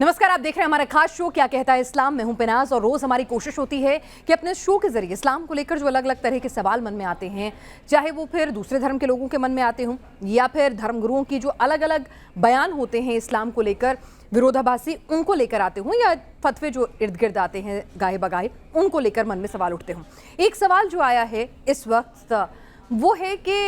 नमस्कार, आप देख रहे हैं हमारा खास शो क्या कहता है इस्लाम। मैं हूं पिनाज और रोज हमारी कोशिश होती है कि अपने शो के जरिए इस्लाम को लेकर जो अलग अलग तरह के सवाल मन में आते हैं, चाहे वो फिर दूसरे धर्म के लोगों के मन में आते हों या फिर धर्मगुरुओं की जो अलग अलग बयान होते हैं इस्लाम को लेकर विरोधाभासी, उनको लेकर आते हों या फतवे जो इर्द गिर्द आते हैं गाहे बगाहे, उनको लेकर मन में सवाल उठते हों। एक सवाल जो आया है इस वक्त वो है कि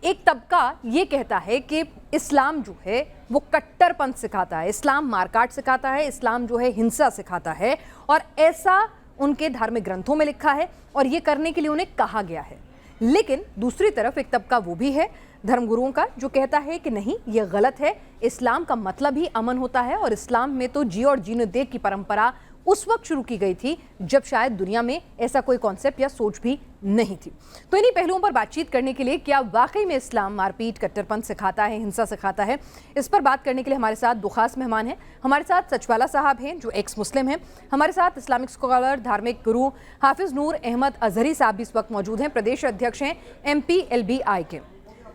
एक तबका ये कहता है कि इस्लाम जो है वो कट्टरपंथ सिखाता है, इस्लाम मारकाट सिखाता है, इस्लाम जो है हिंसा सिखाता है और ऐसा उनके धार्मिक ग्रंथों में लिखा है और ये करने के लिए उन्हें कहा गया है। लेकिन दूसरी तरफ एक तबका वो भी है धर्मगुरुओं का जो कहता है कि नहीं, ये गलत है, इस्लाम का मतलब ही अमन होता है और इस्लाम में तो जियो और जीने दे की परंपरा उस वक्त शुरू की गई थी जब शायद दुनिया में ऐसा कोई कॉन्सेप्ट या सोच भी नहीं थी। तो इन्हीं पहलुओं पर बातचीत करने के लिए क्या वाकई में इस्लाम मारपीट कट्टरपंथ सिखाता है, हिंसा सिखाता है, इस पर बात करने के लिए हमारे साथ दो खास मेहमान हैं। हमारे साथ सचवाला साहब हैं जो एक्स मुस्लिम हैं, हमारे साथ इस्लामिक स्कॉलर धार्मिक गुरु हाफिज नूर अहमद अजहरी साहब भी इस वक्त मौजूद हैं, प्रदेश अध्यक्ष हैं MPLBI के।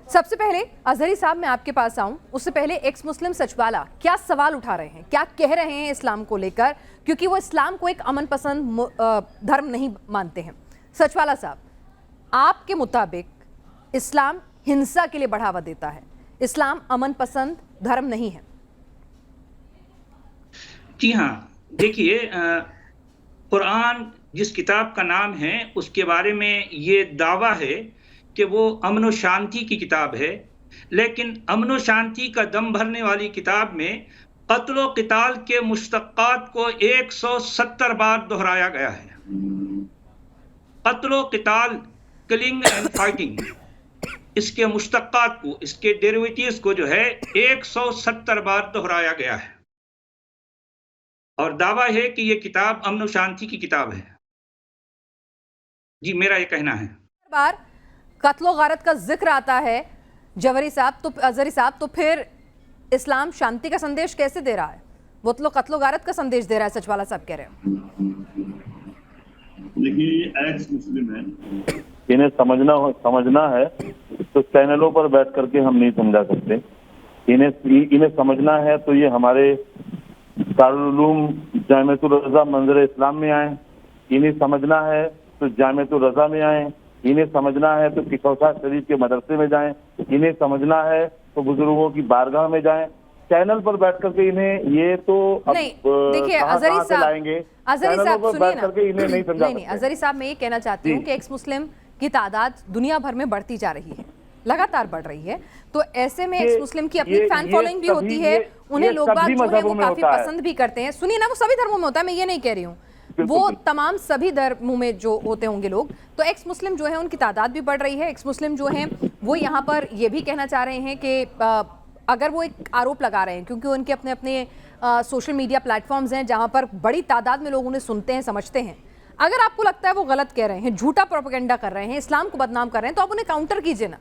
सबसे पहले अजहरी साहब मैं आपके पास आऊं, उससे पहले एक्स मुस्लिम सचवाला क्या सवाल उठा रहे हैं, क्या कह रहे हैं इस्लाम को लेकर, क्योंकि वो इस्लाम को एक अमन पसंद धर्म नहीं मानते हैं। सचवाला साहब, आपके मुताबिक इस्लाम हिंसा के लिए बढ़ावा देता है, इस्लाम अमन पसंद धर्म नहीं है। जी हाँ, देखिए, कुरान जिस किताब का नाम है उसके बारे में ये दावा है कि वो अमन व शांति की किताब है, लेकिन अमन व शांति का दम भरने वाली किताब में कत्ल व क़िताल के मुश्तक़ात को 170 बार दोहराया गया है। कत्ल व क़िताल, किलिंग एंड फाइटिंग, इसके मुश्तक़ात को, इसके डेरिवेटिव्स को जो है 170 बार दोहराया गया है और दावा है कि ये किताब अमन व शांति की किताब है। जी, मेरा ये कहना है। बार कत्लो गारत का जिक्र आता है जवहरी साहब, तो अजहरी साहब, तो फिर इस्लाम शांति का संदेश कैसे दे रहा है? वो तो कत्लो गारत का संदेश दे रहा है, सचवाला साहब कह रहे हैं। देखिए, एक्स मुस्लिम है, इन्हें समझना है तो चैनलों पर बैठ करके हम नहीं समझा सकते। इन्हें समझना है तो ये हमारे दारुल उलूम जामिअतुर रज़ा मंज़र इस्लाम में आए, इन्हें समझना है तो जामिअतुर रज़ा में आए, इन्हें समझना है तो किशौसा शरीफ के मदरसे में जाएं, इन्हें समझना है तो बुजुर्गों की बारगाह में जाएं। चैनल पर बैठ करके इन्हें ये तो नहीं, देखिए अजहरी साहब, अजहरी साहब सुनिए ना, इन्हें नहीं समझा नहीं, अजहरी साहब मैं ये कहना चाहती हूँ कि एक्स मुस्लिम की तादाद दुनिया भर में बढ़ती जा रही है, लगातार बढ़ रही है, तो ऐसे में एक्स मुस्लिम की अपनी फैन फॉलोइंग भी होती है, उन्हें लोग बाग जो है वो काफी पसंद भी करते हैं। सुनिए ना, वो सभी धर्मों में होता है, मैं ये नहीं कह रही हूँ, वो तमाम सभी धर्मों में जो होते होंगे लोग, तो एक्स मुस्लिम जो है उनकी तादाद भी बढ़ रही है। एक्स मुस्लिम जो हैं वो यहाँ पर ये भी कहना चाह रहे हैं कि अगर वो एक आरोप लगा रहे हैं क्योंकि उनके अपने अपने सोशल मीडिया प्लेटफॉर्म्स हैं जहाँ पर बड़ी तादाद में लोग उन्हें सुनते हैं, समझते हैं, अगर आपको लगता है वो गलत कह रहे हैं, झूठा प्रोपेगेंडा कर रहे हैं, इस्लाम को बदनाम कर रहे हैं, तो आप उन्हें काउंटर कीजिए ना।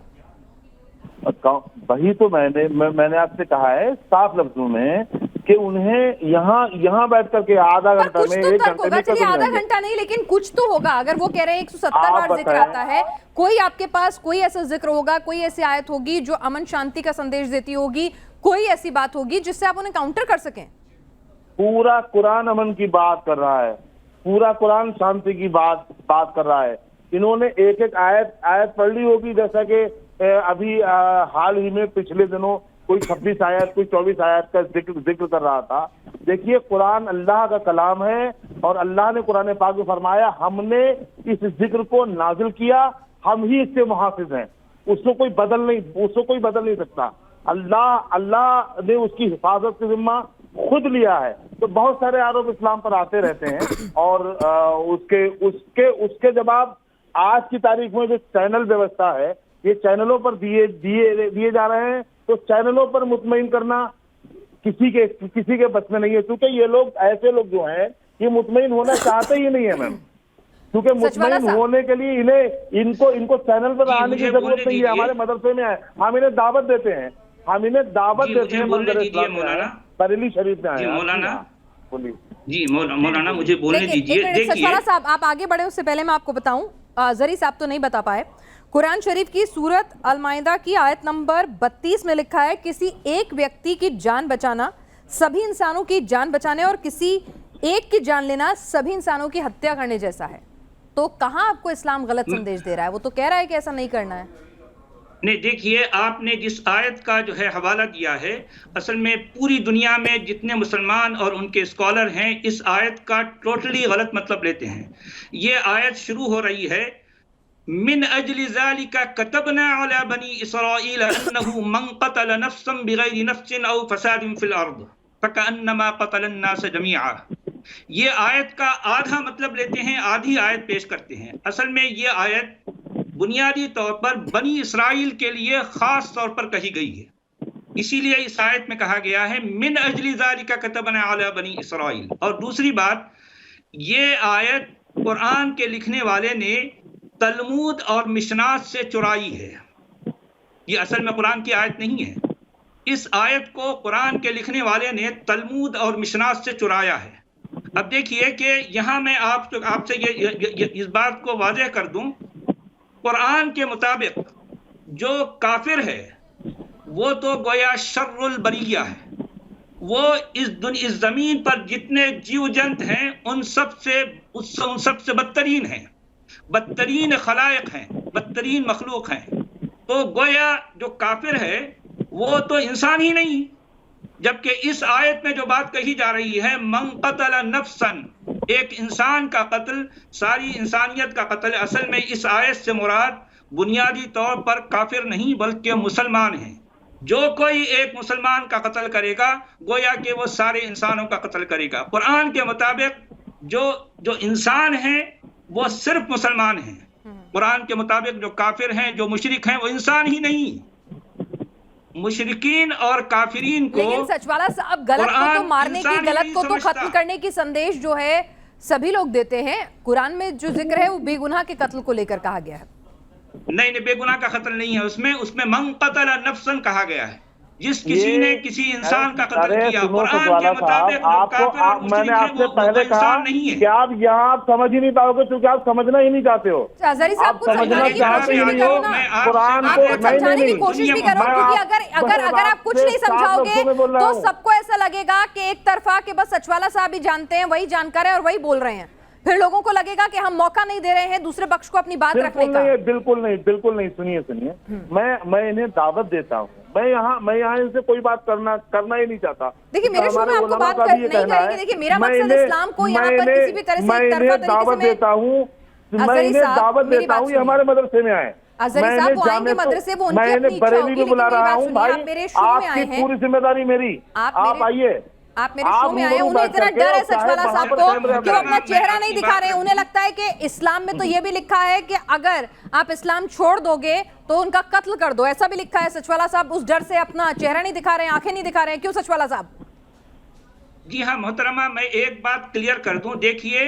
वही तो मैंने आपसे कहा है साफ लफ्जों में कि उन्हें यहाँ बैठ करके आधा घंटा में, 1 घंटे में, चलिए आधा घंटा नहीं, लेकिन कुछ तो होगा। अगर वो कह रहे हैं 170 बार जिक्र आता है, कोई आपके पास कोई ऐसा जिक्र होगा, कोई ऐसी आयत होगी जो अमन शांति का संदेश देती होगी, कोई ऐसी बात होगी जिससे आप उन्हें काउंटर कर सकें। पूरा कुरान अमन की बात कर रहा है, पूरा कुरान शांति की बात कर रहा है। इन्होंने एक एक आयत पढ़ ली होगी, जैसा कि अभी हाल ही में पिछले दिनों कोई 26 आयत, कोई 24 आयत का जिक्र कर रहा था। देखिए, कुरान अल्लाह का कलाम है और अल्लाह ने कुरान पाक में फरमाया, हमने इस जिक्र को नाजिल किया, हम ही इससे मुहाफिज हैं, उसको कोई बदल नहीं सकता। अल्लाह ने उसकी हिफाजत की जिम्मा खुद लिया है। तो बहुत सारे आरोप इस्लाम पर आते रहते हैं और उसके जवाब आज की तारीख में जो चैनल व्यवस्था है, ये चैनलों पर दिए जा रहे हैं, तो चैनलों पर मुतमईन करना किसी के बस में नहीं है, क्योंकि ये लोग, ऐसे लोग जो हैं, ये मुतमईन होना चाहते ही नहीं है मैम, क्योंकि मुतमईन होने के लिए इनको चैनल पर आने की जरूरत नहीं है। हमारे मदरसे में आए, हम इन्हें दावत देते हैं, बरेली शरीफ में आए। मौलाना जी, मौलाना मुझे बोलने दीजिए। देखिए साहब, आप आगे बढ़े उससे पहले मैं आपको बताऊं, अजहरी साहब तो नहीं बता पाए, कुरान शरीफ की सूरत अल-माइदा की आयत नंबर 32 में लिखा है, किसी एक व्यक्ति की जान बचाना सभी इंसानों की जान बचाने और किसी एक की जान लेना सभी इंसानों की हत्या करने जैसा है। तो कहां आपको इस्लाम गलत संदेश दे रहा है? वो तो कह रहा है कि ऐसा नहीं करना है। नहीं, देखिए, आपने जिस आयत का जो है हवाला दिया है, असल में पूरी दुनिया में जितने मुसलमान और उनके स्कॉलर हैं इस आयत का टोटली गलत मतलब लेते हैं। ये आयत शुरू हो रही है, मिन अजली ज़ालिका कतबना अला बनी इसराईल अन्नहु मन क़तल नफ्सन बिगैरि नफ्सिन औ फसादिन फिल अर्द फकअन्नमा क़तलन नास जमीआ। ये आयत का आधा मतलब लेते हैं, आधी आयत पेश करते हैं। असल में ये आयत बुनियादी तौर पर बनी इसराइल के लिए खास तौर पर कही गई है। इसीलिए इस आयत में कहा गया है मिन अजली ज़ालिका कतबना अला बनी इसराइल। और दूसरी बात, ये आयत कुरान के लिखने वाले ने तलमूद और मिशनात से चुराई है। ये असल में कुरान की आयत नहीं है। इस आयत को कुरान के लिखने वाले ने तलमूद और मिशनात से चुराया है। अब देखिए कि यहाँ मैं आपसे ये इस बात को वाज़ेह कर दूं, कुरान के मुताबिक जो काफिर है वो तो गोया शर्रुल बरिया है। वो इस जमीन पर जितने जीव जंत हैं उन सबसे बदतरीन हैं, बदतरीन खलायक हैं, बदतरीन मखलूक हैं। तो गोया जो काफिर है वो तो इंसान ही नहीं। जबकि इस आयत में जो बात कही जा रही है, मन क़तल नफ्सन, एक इंसान का कत्ल, सारी इंसानियत का कत्ल। असल में इस आयत से मुराद बुनियादी तौर पर काफिर नहीं बल्कि मुसलमान हैं। जो कोई एक मुसलमान का कत्ल करेगा गोया कि वो सारे इंसानों का कत्ल करेगा। कुरान के मुताबिक जो इंसान हैं वो सिर्फ मुसलमान हैं। कुरान के मुताबिक जो काफिर हैं, जो मुशरिक हैं, वो इंसान ही नहीं। मुशरिकीन और काफिरीन को, लेकिन सचवाला साहब, गलत को तो मारने की, गलत को तो खत्म करने की संदेश जो है सभी लोग देते हैं। कुरान में जो जिक्र है वो बेगुनाह के कत्ल को लेकर कहा गया है। नहीं, बेगुनाह का कत्ल नहीं है उसमें मन क़तल नफ्सन कहा गया है। जिस किसी ने किसी इंसान का कत्ल किया, कुरान के मुताबिक मैंने आपसे पहले कहा कि आप यहाँ आप समझ ही नहीं पाओगे क्योंकि आप समझना ही नहीं चाहते हो। अजहरी साहब को समझना चाहते ही नहीं हो, कुरान को समझाने की कोशिश भी करो, क्योंकि अगर आप कुछ नहीं समझाओगे तो सबको ऐसा लगेगा कि एक तरफा के बस सचवाला साहब ही जानते हैं, वही जानकार है और वही बोल रहे हैं। फिर लोगों को लगेगा कि हम मौका नहीं दे रहे हैं दूसरे पक्ष को अपनी बात रखने का। बिल्कुल नहीं। सुनिए, मैं इन्हें दावत देता हूँ। मैं यहाँ इनसे कोई बात करना ही नहीं चाहता। देखिए, मेरे शो में आपको बात नहीं करेंगे। देखिए, मेरा मकसद इस्लाम को यहाँ पर किसी भी तरह से एक तरफा तरीके से देता हूँ, मैं इन्हें दावत देता हूँ, ये हमारे मदरसे में आए। अजहरी साहब वो आएंगे मदरसे, वो उनकी अपनी इच्छा होगी, लेकिन मेरी बात सुनिए, आप मेरे शो में आए हैं, पूरी जिम्मेदारी मेरी, आप आइए। आप मेरे शो में आए, उन्हें इतना डर है सचवाला साहब को कि वो अपना चेहरा नहीं दिखा रहे हैं। उन्हें लगता है कि इस्लाम में तो ये भी लिखा है कि अगर आप इस्लाम छोड़ दोगे तो उनका कत्ल कर दो, ऐसा भी लिखा है। सचवाला साहब उस डर से अपना चेहरा नहीं दिखा रहे हैं, आंखें नहीं दिखा रहे हैं। क्यों सचवाला साहब? जी हाँ मोहतरमा, मैं एक बात क्लियर कर दूं। देखिए,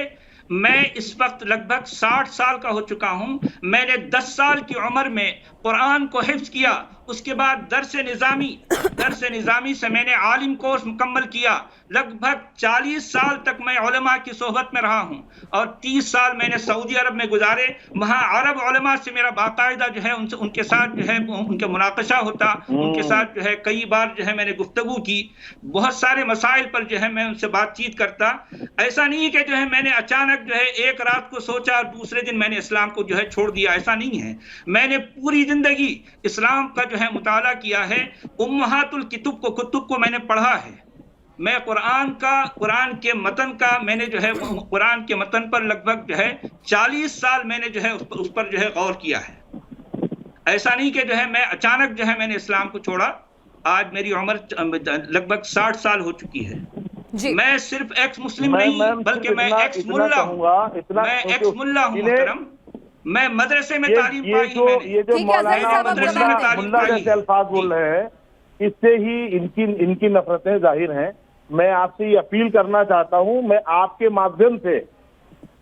मैं इस वक्त लगभग 60 साल का हो चुका हूं। मैंने 10 साल की उम्र में कुरान को हिफ्ज़ किया। उसके बाद दर्स निज़ामी से मैंने आलिम कोर्स मुकम्मल किया। लगभग 40 साल तक मैं उलमा की सोहबत में रहा हूं और 30 साल मैंने सऊदी अरब में गुजारे। वहाँ अरब उलमा से मेरा बाकायदा जो है उनके साथ जो है उनके मुनाकशा होता, उनके साथ जो है कई बार जो है मैंने गुफ्तगू की। बहुत सारे मसाइल पर जो है मैं उनसे बातचीत करता। ऐसा नहीं कि जो है मैंने अचानक जो है एक रात को सोचा और दूसरे दिन मैंने इस्लाम को जो है छोड़ दिया, ऐसा नहीं है। मैंने पूरी जिंदगी इस्लाम का जो है मुताला किया है। उम्महातुल कुतुब को मैंने पढ़ा है। मैं कुरान के मतन का मैंने जो है कुरान के मतन पर लगभग जो है 40 साल मैंने जो है उस पर जो है गौर किया है। ऐसा नहीं कि जो है मैं अचानक जो है मैंने इस्लाम को छोड़ा। आज मेरी उम्र लगभग 60 साल हो चुकी है। मैं सिर्फ एक्स मुस्लिम नहीं बल्कि मैं एक्स मुल्ला हूँ मोहतरम। मैं मदरसे में तालीम पाई है। ये जो मुल्ला जैसे अल्फाज बोल रहे हैं, इससे ही इनकी नफरतें जाहिर हैं। मैं आपसे ये अपील करना चाहता हूं, मैं आपके माध्यम से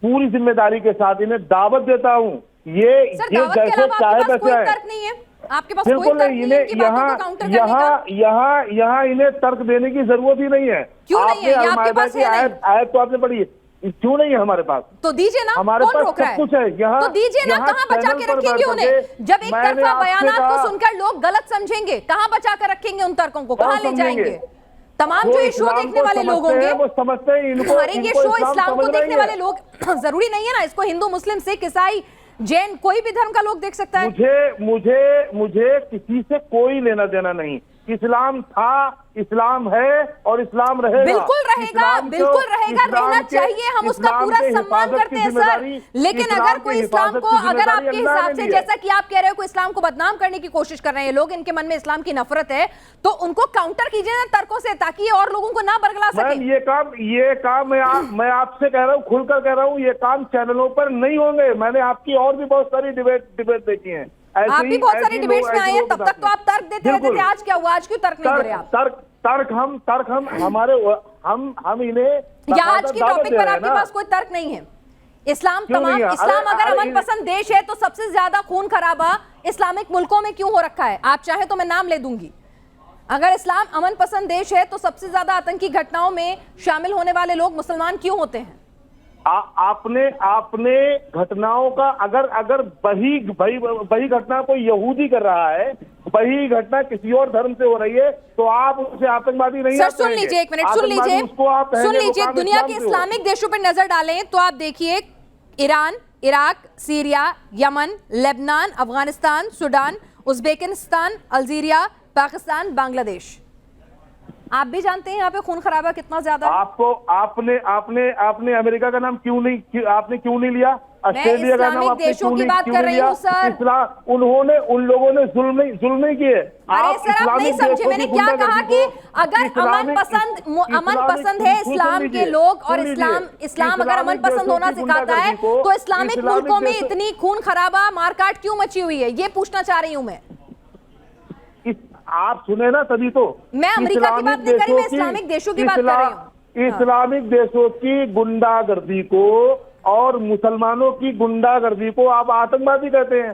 पूरी जिम्मेदारी के साथ इन्हें दावत देता हूं। ये जैसे चाहे वैसे है, आपके पास बिल्कुल नहीं। यहाँ इन्हें तर्क देने की जरूरत ही नहीं है। आपने अलमायदा की आयत तो आपने पढ़ी है, क्यों नहीं है हमारे पास? तो दीजिए ना, हमारे पास सब कुछ है। यहाँ तो दीजिए ना, कहाँ बचा के रखेंगे उन्हें? जब एक तरफा बयानात को सुनकर लोग गलत समझेंगे, कहाँ बचा कर रखेंगे उन तर्कों को? कहाँ ले जाएंगे? तमाम जो ये शो देखने वाले लोग होंगे, वो समझते हैं इनको, अरे ये शो इस्लाम को देखने वाले लोग, जरूरी नहीं है ना इसको हिंदू मुस्लिम सिख ईसाई जैन कोई भी धर्म का लोग देख सकता है। मुझे किसी से कोई लेना देना नहीं। इस्लाम था, इस्लाम है और इस्लाम रहेगा। बिल्कुल रहेगा, बिल्कुल रहेगा, रहना चाहिए, हम उसका पूरा सम्मान करते हैं सर। लेकिन अगर कोई इस्लाम को, अगर आपके हिसाब से जैसा कि आप कह रहे हो कोई इस्लाम को बदनाम करने की कोशिश कर रहे हैं लोग, इनके मन में इस्लाम की नफरत है, तो उनको काउंटर कीजिए ना तर्कों से, ताकि ये और लोगों को ना बरगला सके। ये काम मैं आपसे कह रहा हूँ, खुलकर कह रहा हूँ, ये काम चैनलों पर नहीं होंगे। मैंने आपकी और भी बहुत सारी डिबेट देखी है, आप भी बहुत सारी डिबेट्स में आए हैं, तब तक तो आप तर्क देते रहते थे, आज क्या हुआ, आज क्यों तर्क नहीं दे रहे आप? तर्क हम हमारे हम इन्हें, या आज की टॉपिक पर आपके पास कोई तर्क नहीं है? इस्लाम अगर अमन पसंद देश है तो सबसे ज्यादा खून खराबा इस्लामिक मुल्कों में क्यों हो रखा है? आप चाहे तो मैं नाम ले दूंगी। अगर इस्लाम अमन पसंद देश है तो सबसे ज्यादा आतंकी घटनाओं में शामिल होने वाले लोग मुसलमान क्यों होते हैं? आपने घटनाओं का अगर वही घटना कोई यहूदी कर रहा है, वही घटना किसी और धर्म से हो रही है, तो आप उसे आतंकवादी नहीं सर सुन लीजिए, एक मिनट सुन लीजिए, दुनिया के इस्लामिक देशों पर नजर डालें तो आप देखिए Iran, Iraq, Syria, Yemen, Lebanon, Afghanistan, Sudan, Uzbekistan, Algeria, Pakistan, Bangladesh. आप भी जानते हैं यहाँ पे खून खराबा कितना ज्यादा है। आपने अमेरिका का नाम क्यों नहीं लिया? ऑस्ट्रेलिया का नाम आपने देशों की बात कर रही हूँ सर। उन लोगों ने जुल्म नहीं किए। अरे सर आप नहीं समझे, मैंने क्या कहा कि अगर अमन पसंद है इस्लाम के लोग, और इस्लाम अगर अमन पसंद होना सिखाता है तो इस्लामिक मुल्कों में इतनी खून खराबा मारकाट क्यों मची हुई है, ये पूछना चाह रही हूँ मैं। आप सुने ना, तभी तो मैं अमेरिका की बात नहीं कर रही, मैं इस्लामिक देशों की बात कर रही हूँ। इस्लामिक देशों की गुंडागर्दी को और मुसलमानों की गुंडागर्दी को आप आतंकवादी कहते हैं,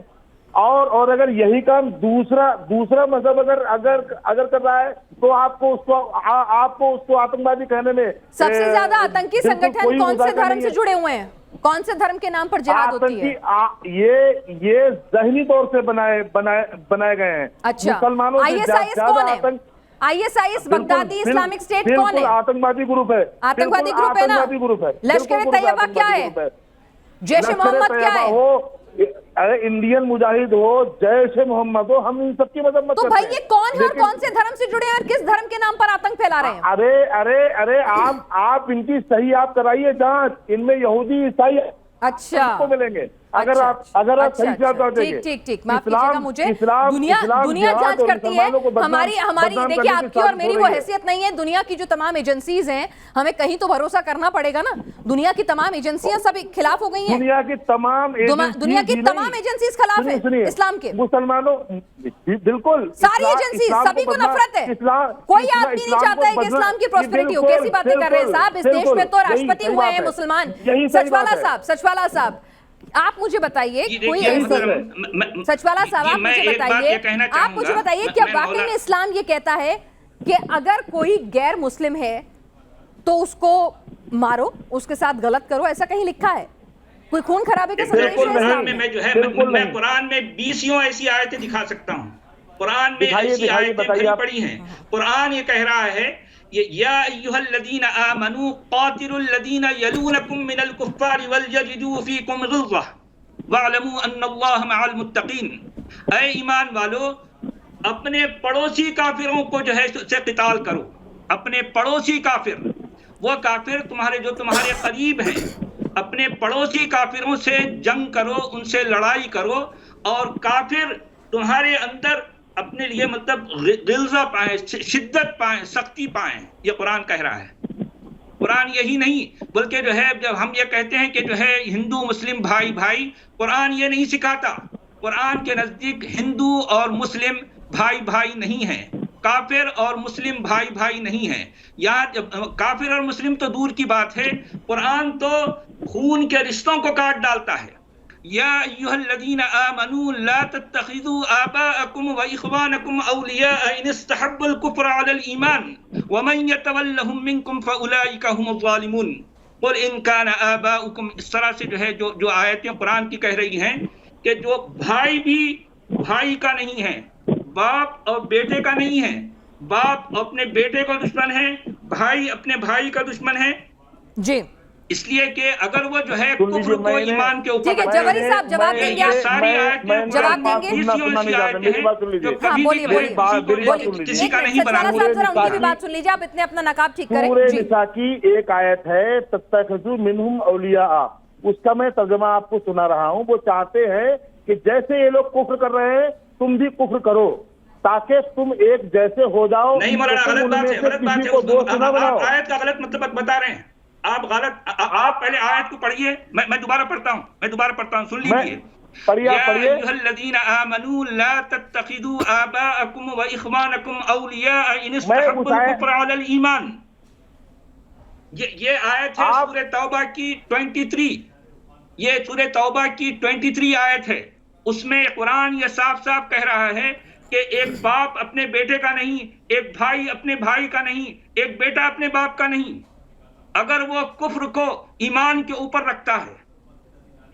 और अगर यही काम दूसरा मजहब अगर कर रहा है तो आपको उसको आतंकवादी कहने में सबसे ज्यादा आतंकी संगठन कौन से धर्म से जुड़े हुए हैं? कौन से धर्म के नाम पर जिहाद होती है? ये ज़हनी तौर से बनाए गए हैं। अच्छा, मुसलमानों ISIS कौन है? ISIS बगदादी इस्लामिक स्टेट कौन है? आतंकवादी ग्रुप है, आतंकवादी ग्रुप है ना। लश्कर तैयबा क्या है? जैश ए मोहम्मद क्या है? अरे इंडियन मुजाहिद हो, जैश ए मोहम्मद हो, हम इन सबकी मदद मत तो भाई ये कौन है और कौन से धर्म से जुड़े हैं और किस धर्म के नाम पर आतंक फैला रहे हैं? अरे आप इनकी सही आप कराइए जांच, इनमें यहूदी ईसाई अच्छा को मिलेंगे अगर आप सही से ठीक माफ कीजिएगा मुझे, दुनिया जांच करती है, हमारी देखिए आपकी और मेरी वो हैसियत नहीं है। दुनिया की जो तमाम एजेंसीज हैं, हमें कहीं तो भरोसा करना पड़ेगा ना। दुनिया की तमाम एजेंसियां सब खिलाफ हो गई हैं। दुनिया की तमाम एजेंसीज खिलाफ है इस्लाम के, मुसलमानों, बिल्कुल सारी एजेंसी, सभी को नफरत है। कोई आदमी नहीं चाहता है कि इस्लाम की प्रॉस्पेरिटी हो। कैसी बातें कर रहे हैं साहब? इस देश में तो राष्ट्रपति हुए हैं मुसलमान। सचवाला साहब आप मुझे बताइए, कोई सचवाला साहब आप मुझे बताइए क्या वाकई में इस्लाम ये कहता है कि अगर कोई गैर मुस्लिम है तो उसको मारो, उसके साथ गलत करो, ऐसा कहीं लिखा है? कोई खून खराबे का संदेश है? मैं कुरान में 20 ऐसी आयतें दिखा सकता हूँ। कुरान में ऐसी आयतें पढ़ी हैं। कुरान ये कह रहा है, या अय्युहल्लज़ीना आमनू क़ातिलुल्लज़ीना यलूनकुम मिनल कुफ़्फ़ारि वलयजिदू फ़ीकुम ग़िल्ज़ह वअलमू अन्नल्लाह मअल मुत्तक़ीन। ऐ ईमान वालो, अपने पड़ोसी काफिरों को जो है उससे क़िताल करो। अपने पड़ोसी काफिर, वो काफिर तुम्हारे करीब हैं, अपने पड़ोसी काफिरों से जंग करो, उनसे लड़ाई करो, और काफिर तुम्हारे अंदर अपने लिए मतलब गिल्ज़ा पाए, शिद्दत पाए, सख्ती पाए। ये कुरान कह रहा है। कुरान यही नहीं बल्कि जो है, जब हम ये कहते हैं कि जो है हिंदू मुस्लिम भाई भाई, कुरान ये नहीं सिखाता। कुरान के नजदीक हिंदू और मुस्लिम भाई भाई नहीं है, काफिर और मुस्लिम भाई भाई नहीं है। यहाँ काफिर और मुस्लिम तो दूर की बात है, कुरान तो खून के रिश्तों को काट डालता है। या अय्युहल्लज़ीना आमनू ला तत्तखिज़ू आबाअकुम व इख़वानकुम औलिया इन इस्तहब्बुल कुफ्र अलल ईमान व मन यतवल्लहुम मिनकुम फउलाइका हुमुज़ ज़ालिमून क़ुल इन कान आबाउकुम। इस तरह से जो है जो आयतें कुरान की कह रही हैं कि जो भाई भी भाई का नहीं है, बाप और बेटे का नहीं है, बाप अपने बेटे का दुश्मन है, भाई अपने भाई का दुश्मन है। जी, इसलिए कि अगर वो जो है सुन लीजिए, कुफ्र को मैंने- ईमान के ऊपर ठीक है, रखते जवाहरी हैं, साहब जवाब मैं- देंगे ये आप? सारी मैं- आयतें मैं- जवाब कुरान देंगे? की सुनना ऐसी नहीं चाहता, आयतें मेरी बात सुन हैं लीजिए। जो हाँ, कभी बोलिए, भी कोई बोलिए। किसी को मेरी बात एक- सुन लीजिए। किसी का एक नहीं मिनट, बना। सचवाला साहब जरा उनकी भी सूरे बात सुन लीजिए, आप इतने अपना नकाब ठीक करें। सूरे जी, निसा की एक आयत है तत्तखिज़ू मिनहुम औलिया, उसका मैं तर्जुमा आपको सुना रहा हूँ। वो चाहते हैं कि जैसे ये लोग कुफ्र कर रहे हैं तुम भी कुफ्र करो, ताकि तुम एक जैसे हो जाओ। नहीं मौलाना, तो तुम गलत बात उनमें है, से गलत बात किसी है। को दोस्त ना बनाओ। आप आयत का गलत मतलब बता रहे हैं। आप गलत आप पहले आयत को पढ़िए। मैं दोबारा पढ़ता हूँ, सुन लीजिए। पढ़िए, आप पढ़िए। या अय्युहल्लज़ीना आमनू ला तत्तखिदू आबाअकुम व इख्वानकुम औलिया इन इस्तहब्बुल कुफ्र अलल ईमान। ये आयत है सूरह तौबा की 23। ये सूरह तौबा की 23 आयत है। उसमें कुरान ये साफ साफ कह रहा है कि एक बाप अपने बेटे का नहीं, एक भाई अपने भाई का नहीं, एक बेटा अपने बाप का नहीं, अगर वो कुफ्र को ईमान के ऊपर रखता है।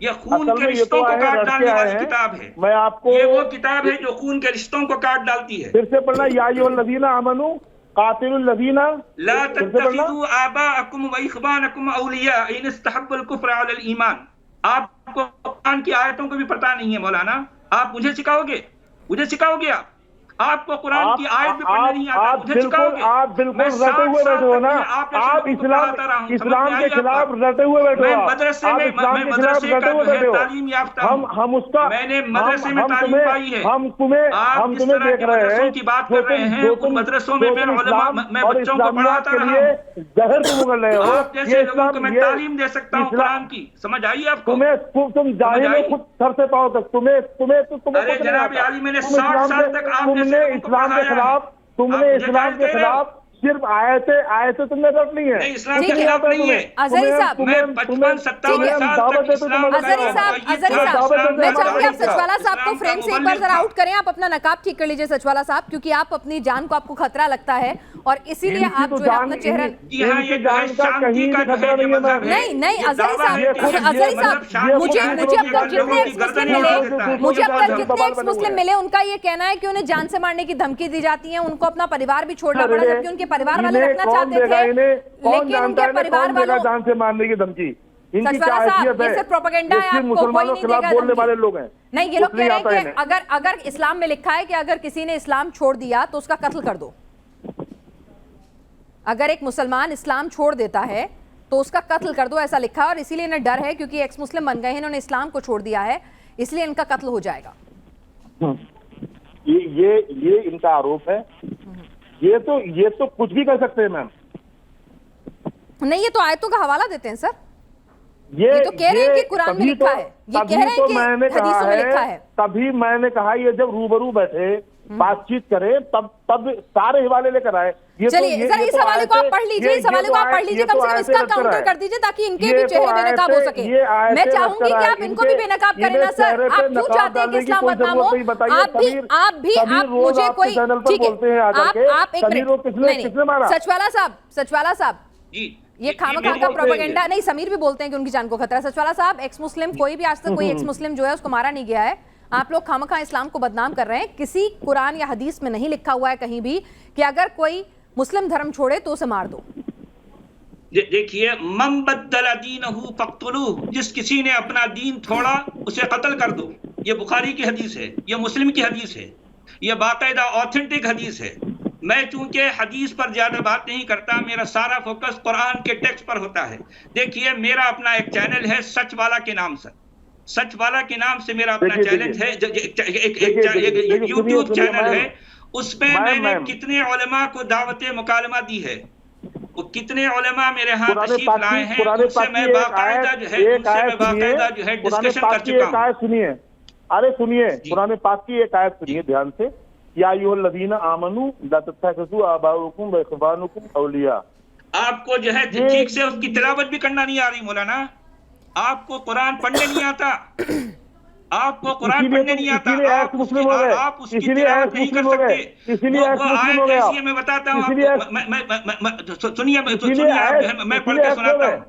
यह खून के रिश्तों को काट डालने वाली किताब है। मैं आपको ये वो किताब है जो खून के रिश्तों को काट डालती है। फिर से पढ़ना, या अय्युहल्लज़ीना आमनू कातिलुल लज़ीना, ला फिर से पढ़ना। तत्तखिदू आबाअकुम व इख्वानकुम औलिया इन इस्तहब्बुल कुफ्र अलल ईमान। आपको कुरान की आयतों को भी पता नहीं है मौलाना, आप मुझे सिखाओगे? आपको कुरान की आयत भी पढ़ने नहीं आता, मुझे सिखाओगे? आप बिल्कुल मैं रटे 60 हुए साल बैठे हो तक ना। आप आप इस्लाम के खिलाफ रटे हुए बैठे मैं हो। मदरसे आप में इस्लाम के खिलाफ मदरसे रटे का हुए जो है बैठे हो। तालीम याफ्ता हूं। हम उसका मैंने मदरसे में तालीम पाई है। हम तुम्हें आप जिस तरह देख के रहे मदरसों हैं की बात कर रहे हैं, उन मदरसों में मैं बच्चों को पढ़ाता रहा हूं। जहर तुम उगल रहे हो। आप जैसे लोगों को मैं तालीम दे सकता हूँ कुरान की, समझ आई आपको? तुम जाहिल हो खुद सर से पाओ तक। तुम्हें अरे जनाब आली, मैंने 60 साल तक आप जैसे लोगों को पढ़ाया है। तुमने इस्लाम के खिलाफ सिर्फ आयतें तुमने रट ली है। नहीं, इस्लाम के खिलाफ नहीं है। अजहरी साहब, मैं 55-57 साल तक इस्लाम अजहरी साहब, मैं चाहूंगी आप सचवाला साहब को फ्रेम से एक बार जरा आउट करें। आप अपना नकाब ठीक कर लीजिए सचवाला साहब, क्योंकि आप अपनी जान को आपको खतरा लगता है और इसीलिए आप जो है अपना चेहरा नहीं अजहरी साहब, मुझे अब तक जितने एक्स मुस्लिम मिले उनका ये कहना है कि उन्हें जान से मारने की धमकी दी जाती है, उनको अपना परिवार भी छोड़ना पड़ा, जबकि उनके परिवार वाले रखना चाहते थे, लेकिन उनके परिवार वालों जान से मारने की धमकी। इनकी क्या सचवाला साहब, हैसियत ये है? सिर्फ प्रोपेगेंडा है, आपको कोई मुसलमानों नहीं के खिलाफ देगा बोलने धमकी। वाले लोग हैं। नहीं, ये लोग कह रहे हैं आता कि अगर इस्लाम में लिखा है कि अगर किसी ने इस्लाम छोड़ दिया तो उसका कत्ल कर दो। अगर एक मुसलमान इस्लाम छोड़ देता है तो उसका कत्ल कर दो, ऐसा लिखा है। और इसीलिए इन्हें डर है, क्योंकि एक्स मुस्लिम बन गए हैं, इन्होंने इस्लाम को छोड़ दिया है, इसलिए इनका कत्ल हो जाएगा। ये इनका आरोप है। ये तो कुछ भी कर सकते हैं मैम। नहीं, ये तो आयतों का हवाला देते हैं सर। ये तो कह रहे हैं कि कुरान में लिखा है, ये कह रहे हैं कि हदीसों में लिखा है। तभी मैंने कहा ये जब रूबरू बैठे बातचीत करें तब सारे हवाले लेकर आए। चलिए सर, इस हवाले को आप पढ़ लीजिए, इस हवाले को आप पढ़ लीजिए, कम से कम इसका काउंटर कर दीजिए ताकि इनके भी चेहरे बेनकाब हो सके। मैं चाहूंगी कि आप इनको भी बेनकाब करें ना सर। आप क्यों चाहते हैं कि इस्लाम बदनाम हो? आप मुझे कोई ठीक है, आप एक मिनट, नहीं सचवाला साहब ये खामखा का प्रोपेगेंडा नहीं, समीर भी बोलते हैं कि उनकी जान को खतरा है। सचवाला साहब, एक्स मुस्लिम कोई भी आज तक कोई एक्स मुस्लिम जो है उसको मारा नहीं गया है। आप लोग खामखा इस्लाम को बदनाम कर रहे हैं। किसी कुरान या हदीस में नहीं लिखा हुआ है कहीं भी कि अगर कोई मुस्लिम धर्म छोड़े तो उसे मार दो। देखिए, मम बद्दल दीनहु फक्तुलूह, जिस किसी ने अपना दीन छोड़ा उसे कत्ल कर दो। ये बुखारी की हदीस है, ये मुस्लिम की हदीस है, ये बाकायदा ऑथेंटिक हदीस है। मैं चूंकि हदीस पर ज्यादा बात नहीं करता, मेरा सारा फोकस कुरान के टेक्स्ट पर होता है। देखिए, मेरा अपना एक चैनल है सच वाला के नाम से, सच वाला के नाम से मेरा अपना चैनल है, एक यूट्यूब चैनल है। उसमें मैंने कितने उलमा को दावत मुकालमा दी है, वो कितने उलमा मेरे यहाँ तशरीफ लाए हैं, उनसे मैं बाकायदा जो है डिस्कशन कर चुका हूँ। सुनिए, अरे सुनिए, कुरान पाक की एक आयत सुनिए ध्यान से। या अय्युहल्लज़ीना आमनू ला तत्तखिज़ू आबाअकुम व इख्वानकुम औलिया। आपको जो है ठीक से उसकी तिलावत भी करना नहीं आ रही मौलाना, आपको कुरान पढ़ने नहीं आता, आपको कुरान पढ़ने नहीं आता, आप उसकी तिलावत नहीं कर सकते। वो आयत ऐसी है, मैं बताता हूँ आपको, सुनिए मैं पढ़ के सुनाता हूँ।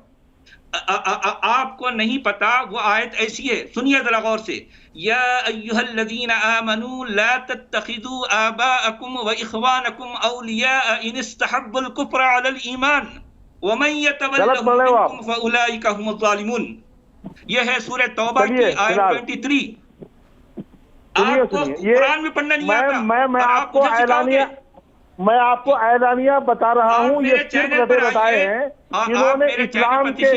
आपको नहीं पता, वो आयत ऐसी है, सुनिए जरा गौर से। या अय्युहल्लज़ीना आमनू ला तत्तखिज़ू आबाअकुम व इख्वानकुम औलिया इन इस्तहब्बुल कुफ्र अलल ईमान व मन यतवल्लहुम मिनकुम फउलाइका हुमुज़ ज़ालिमून। यह है सूरह तौबा की आयत 23। आपको कुरान में पढ़ना नहीं आता। मैं आपको ऐलानिया बता रहा हूँ, ये सिर्फ रटे बताए हैं इन्होंने इस्लाम के।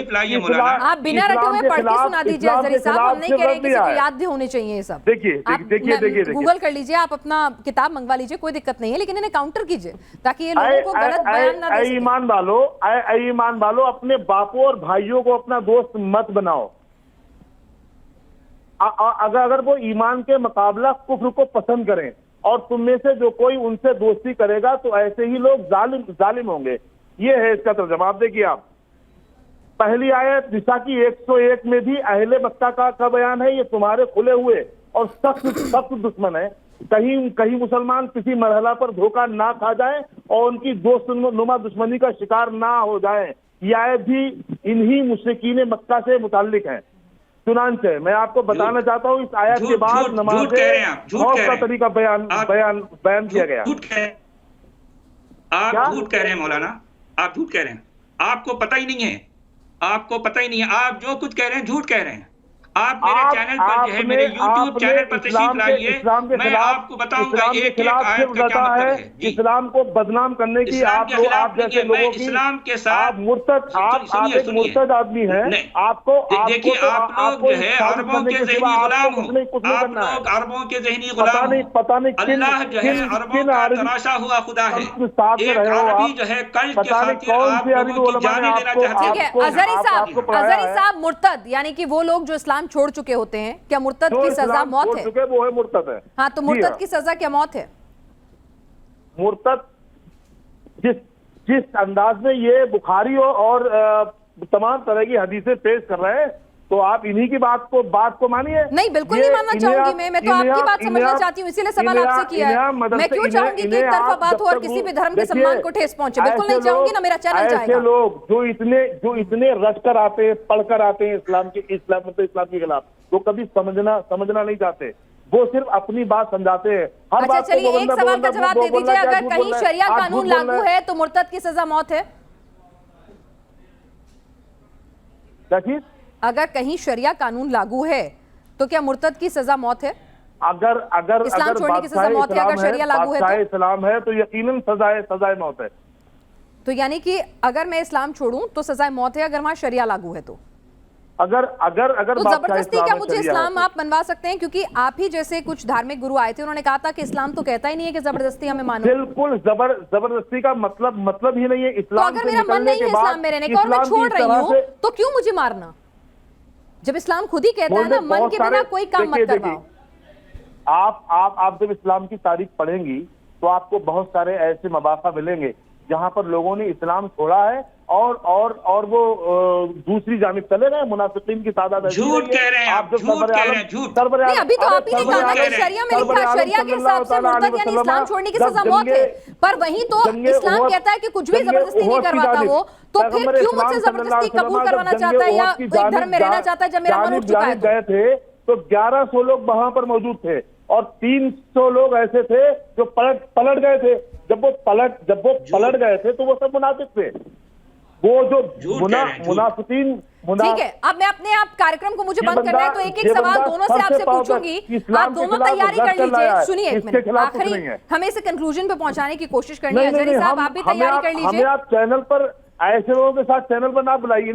आप बिना रटे हुए पढ़ के सुना दीजिए अजहरी साहब, हम नहीं कह रहे किसी को याद भी होने चाहिए ये सब। देखिए गूगल कर लीजिए, आप अपना किताब मंगवा लीजिए, कोई दिक्कत नहीं है, लेकिन इन्हें काउंटर कीजिए ताकि ये लोगों को गलत बयान ना दे सकें। ईमान वालों, अपने बापों और भाइयों को अपना दोस्त मत बनाओ। अगर वो ईमान के मुकाबला कुफ्र को पसंद करें और तुम में से जो कोई उनसे दोस्ती करेगा तो ऐसे ही लोग जालिम होंगे। ये है इसका तर्जुमा। आप देखिए, आप पहली आयत निसा की 101 में भी अहले मक्का का बयान है, ये तुम्हारे खुले हुए और सख्त दुश्मन है। कहीं मुसलमान किसी मरहला पर धोखा ना खा जाए और उनकी दोस्त नुमा दुश्मनी का शिकार ना हो जाए। ये आयत भी इन्हीं मुशरिकीन मक्का से मुताल्लिक है। चुनांचे मैं आपको बताना चाहता हूँ, इस आयत के बाद नमाज का तरीका बयान किया गया। आप झूठ कह रहे हैं मौलाना, आप झूठ कह रहे हैं। आपको पता ही नहीं है, आपको पता ही नहीं है। आप जो कुछ कह रहे हैं झूठ कह रहे हैं। आप मेरे चैनल पर जो है, मेरे YouTube चैनल पर तशरीफ लाइए, मैं आपको बताऊंगा एक आयत का क्या मतलब है। इस्लाम को बदनाम करने की आप जैसे लोगों की, इस्लाम के साथ मुर्तद आदमी हैं। आपको देखिए, आप लोग जो है अरबों के ज़हनी गुलाम हो, आप लोग अरबों के ज़हनी गुलाम हो। पता नहीं अल्लाह जो है अरबों का तराशा हुआ खुदा है। एक अरबी जो है कल के खातिर आप लोगों की जान लेना चाहते हैं। ठीक है अजहरी साहब, मुर्तद यानी कि वो लोग जो इस्लाम छोड़ चुके होते हैं, क्या मुर्तद की सजा मौत है? वो है मुर्तद है। हाँ, तो मुर्तद की सजा क्या मौत है? मुर्तद जिस अंदाज में ये बुखारी और तमाम तरह की हदीसें पेश कर रहे हैं, तो आप इन्हीं की बात को मानिए। नहीं, बिल्कुल नहीं मानना चाहूंगी मैं तो आपकी बात समझना चाहती हूँ, इसीलिए सवाल आपसे किया है। मैं क्यों चाहूंगी कि एक तरफा बात हो और किसी भी धर्म के सम्मान को ठेस पहुंचे? बिल्कुल नहीं चाहूंगी, ना मेरा चैनल जाएगा। ऐसे लोग जो इतने रच कर आते हैं, पढ़कर आते हैं इस्लाम के खिलाफ, वो कभी समझना नहीं चाहते, वो सिर्फ अपनी बात समझाते हैं। हर बात चलिए एक सवाल का जवाब दे दीजिए, अगर कहीं शरिया कानून लागू है तो मुर्तद की सजा मौत है? क्या चीज? अगर कहीं शरिया कानून लागू है तो क्या मुर्तद की सजा मौत है? अगर इस्लाम छोड़ने की सजा मौत है, अगर शरिया लागू है तो? इस्लाम है तो यकीनन सजाए मौत है। तो यानी कि अगर मैं इस्लाम छोड़ूं तो सजाए मौत है, अगर वहां शरिया लागू है तो? अगर तो जबरदस्ती क्या मुझे इस्लाम आप मनवा सकते हैं? क्योंकि आप ही जैसे कुछ धार्मिक गुरु आए थे, उन्होंने कहा था कि इस्लाम तो कहता ही नहीं है कि जबरदस्ती हमें मानो। बिल्कुल, जबरदस्ती का मतलब ही नहीं है इस्लाम। तो अगर मेरा मन नहीं है इस्लाम में रहने का और मैं छोड़ रही हूँ, तो क्यों मुझे मारना? जब इस्लाम खुद ही कहता है ना, मन के बिना कोई काम मत करवाओ। आप जब इस्लाम की तारीख पढ़ेंगी तो आपको बहुत सारे ऐसे मवाक़ा मिलेंगे जहां पर लोगों ने इस्लाम छोड़ा है और वो दूसरी जानिब चले गए। मुनाफिकीन की तादाद झूठ कह रहे हैं आप, झूठ कह रहे हैं, झूठ। नहीं, अभी तो आप ही ने कहा कि शरिया में लिखा, शरिया के हिसाब से मुर्तद यानी इस्लाम छोड़ने की सजा मौत है, पर वहीं तो इस्लाम कहता है कि कुछ भी जबरदस्ती नहीं करवाता वो, तो फिर क्यों मुझसे जबरदस्ती कबूल करवाना चाहता है या एक धर्म में रहना चाहता है जब मेरा मन उठ चुका है? गए थे तो 1100 लोग वहां पर मौजूद थे और 300 लोग ऐसे थे जो पलट गए थे। जब वो पलट गए थे तो वो सब मुनाफिक थे, वो जो मुनाफिकीन। ठीक है, अब मैं अपने आप कार्यक्रम को मुझे बंद करना है, तो एक सवाल दोनों से आपसे पूछूंगी, आप दोनों तैयारी कर लीजिए। सुनिए एक मिनट, आखिरी हमें इसे कंक्लूजन पे पहुंचाने की कोशिश करनी है। अजहरी साहब आप भी तैयारी कर लीजिए। हमें आप चैनल पर ऐसे लोगों के साथ चैनल पर ना बुलाइए,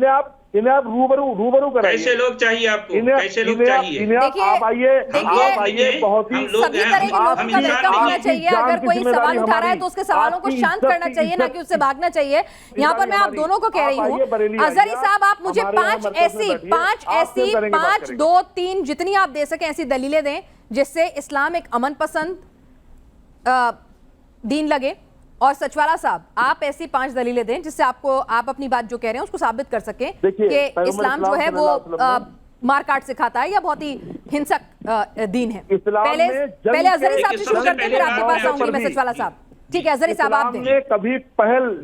इन्हें आप रूबरू कराइए। कैसे लोग चाहिए आपको? कैसे लोग चाहिए? आप आइए, बहुत ही सभी तरह के लोगों का वेलकम होना चाहिए। अगर कोई सवाल उठा रहा है तो उसके सवालों को शांत करना चाहिए, ना कि उससे भागना चाहिए। यहाँ पर मैं आप दोनों को कह रही हूँ, अजहरी साहब आप मुझे पांच ऐसी 5, 2, 3 जितनी आप दे सकें ऐसी दलीलें दें जिससे इस्लाम एक अमन पसंद दीन लगे। और सचवाला साहब आप ऐसी 5 दलीलें दें जिससे आप अपनी बात जो कह रहे हैं उसको साबित कर सकें कि इस्लाम जो है वो मारकाट सिखाता है या बहुत ही हिंसक दीन है। पहले अजहरी साहब से शुरू करते हैं, फिर आपके पास आऊंगी मैं। सचवाला साहब ठीक है अजहरी साहब, आप दें।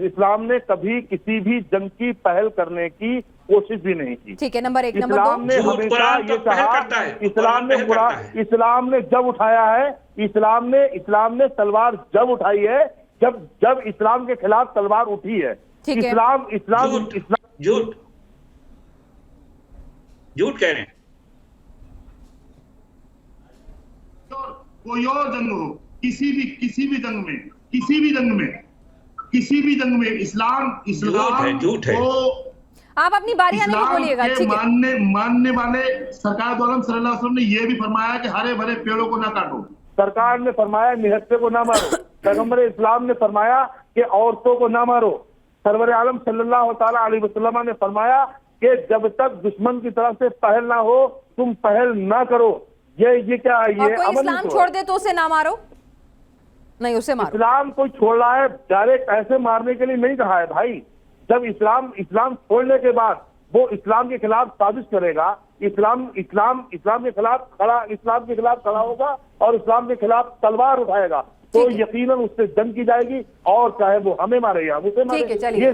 इस्लाम ने कभी किसी भी जंग की पहल करने की कोशिश भी नहीं की। ठीक है, नंबर एक। नंबर इस्लाम ने दो, हमेशा ये कहा, इस्लाम ने जब उठाया है, इस्लाम ने तलवार जब उठाई है जब इस्लाम के खिलाफ तलवार उठी है। ठीक है। इस्लाम झूठ कह रहे हैं। कोई और जंग हो, किसी भी जंग में इस्लाम झूठ है। आप अपनी बारी आने की बोलिएगा। ठीक है, मानने वाले सरकार दो आलम सल्लल्लाहु अलैहि वसल्लम ने यह भी फरमाया कि हरे भरे पेड़ों को ना काटो। सरकार ने फरमाया निहत्थे को ना मारो। पैगंबर इस्लाम ने फरमाया कि औरतों को ना मारो। सरवर आलम सल्लल्लाहु ताला अलैहि वसल्लम ने फरमाया कि जब तक दुश्मन की तरफ से पहल ना हो तुम पहल ना करो। ये क्या है? और कोई इस्लाम छोड़ दे तो उसे ना मारो, नहीं उसे मारो। इस्लाम कोई छोड़ रहा है डायरेक्ट ऐसे मारने के लिए नहीं कहा है भाई। जब इस्लाम छोड़ने के बाद वो इस्लाम के खिलाफ साजिश करेगा, इस्लाम के खिलाफ खड़ा होगा और इस्लाम के खिलाफ तलवार उठाएगा तो यकीनन उससे जंग की जाएगी, और चाहे वो हमें मारे या मुझे मारे। ठीक है, चलिए,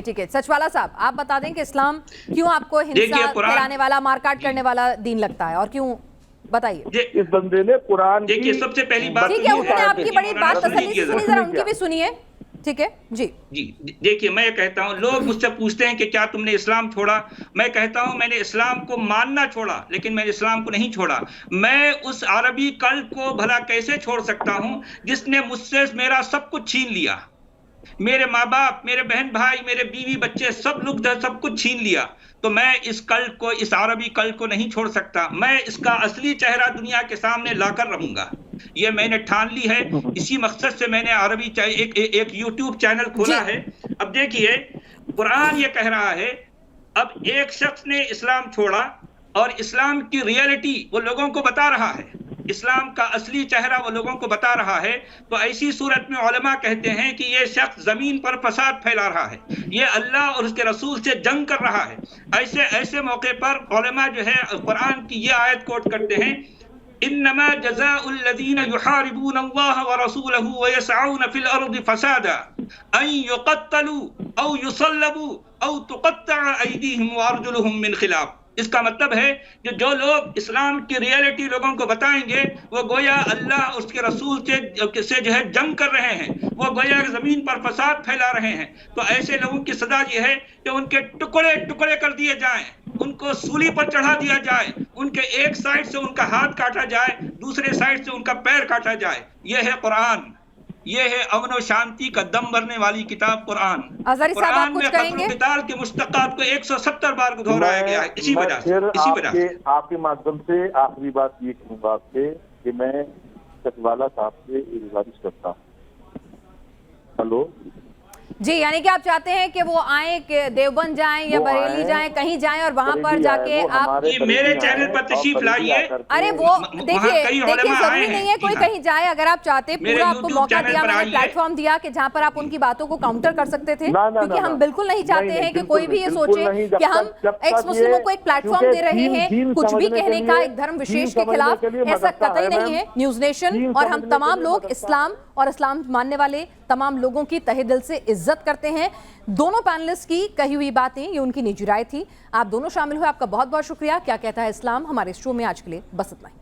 ठीक है। सचवाला साहब, आप बता दें कि इस्लाम क्यों आपको हिंसा फैलाने वाला, मारकाट करने वाला दीन लगता है, और क्यों, बताइए। इस बंदे ने कुरान देखिए, सबसे पहली बात ठीक है, उन्होंने आपकी बड़ी बात तसल्ली से सुनी, जरा उनकी भी सुनिए। ठीक है जी। देखिए, मैं कहता हूं, लोग मुझसे पूछते हैं कि क्या तुमने इस्लाम छोड़ा। मैं कहता हूं मैंने इस्लाम को मानना छोड़ा, लेकिन मैंने इस्लाम को नहीं छोड़ा। मैं उस अरबी कल्ब को भला कैसे छोड़ सकता हूं जिसने मुझसे मेरा सब कुछ छीन लिया। मेरे माँ बाप, मेरे बहन भाई, मेरे बीवी बच्चे, सब लोग सब कुछ छीन लिया। तो मैं इस कल्ब को, इस अरबी कल्ब को नहीं छोड़ सकता। मैं इसका असली चेहरा दुनिया के सामने लाकर रहूंगा, ये मैंने ठान ली है। इसी मकसद से मैंने अरबी एक यूट्यूब चैनल खोला है। अब देखिए, कुरान ये कह रहा है, अब एक शख्स ने इस्लाम छोड़ा और इस्लाम की रियलिटी वो लोगों को बता रहा है, इस्लाम का असली चेहरा वो लोगों को बता रहा है। तो ऐसी सूरत में उलमा कहते हैं कि ये शख्स जमीन पर फसाद फैला रहा है, ये अल्लाह और उसके रसूल से जंग कर रहा है। ऐसे मौके पर उलमा जो है कुरान की ये आयत कोट करते हैं, इन्नमा जज़ाउल लज़ीना युहारिबून अल्लाह व रसूलहु व यसअऊन फिल अर्दि फसादा अन युक़त्तलू औ युसल्लबू औ तुक़त्तअ अयदीहिम व अर्जुलुहुम मिन खिलाफ। इसका मतलब है कि जो लोग इस्लाम की रियलिटी लोगों को बताएंगे वो गोया अल्लाह उसके रसूल से जो है जंग कर रहे हैं, वो गोया जमीन पर फसाद फैला रहे हैं। तो ऐसे लोगों की सजा ये है कि उनके टुकड़े टुकड़े कर दिए जाएं, उनको सूली पर चढ़ा दिया जाए, उनके एक साइड से उनका हाथ काटा जाए, दूसरे साइड से उनका पैर काटा जाए। यह है कुरान, ये है अमन और शांति का दम भरने वाली किताब कुरान। अजहरी साहब, आप कुछ कहेंगे? क़िताल के मुश्तक़ात को 170 बार दोहराया गया है। इसी वजह से आपके माध्यम से आखिरी बात ये कहूँगा आपसे कि मैं सचवाला साहब से गुजारिश करता हूँ। हेलो जी, यानी कि आप चाहते हैं कि वो आए, कि देवबंद जाएं या बरेली जाएं, कहीं जाएं और वहां पर जाके आप मेरे चैनल पर तशरीफ लाइए। अरे वो देखिए जरूरी नहीं है कोई कहीं जाए। अगर आप चाहते, पूरा आपको मौका दिया, मैंने प्लेटफॉर्म दिया कि जहां पर आप उनकी बातों को काउंटर कर सकते थे, क्योंकि हम बिल्कुल नहीं चाहते हैं कि कोई भी ये सोचे कि हम एक्स मुस्लिमों को एक प्लेटफॉर्म दे रहे हैं कुछ भी कहने का एक धर्म विशेष के खिलाफ। ऐसा कतई नहीं है। न्यूज नेशन और हम तमाम लोग इस्लाम और इस्लाम मानने वाले तमाम लोगों की तहे दिल से इज्जत करते हैं। दोनों पैनलिस्ट की कही हुई बातें, ये उनकी निजी राय थी। आप दोनों शामिल हुए, आपका बहुत बहुत शुक्रिया। क्या कहता है इस्लाम हमारे शो में आज के लिए बस इतना ही।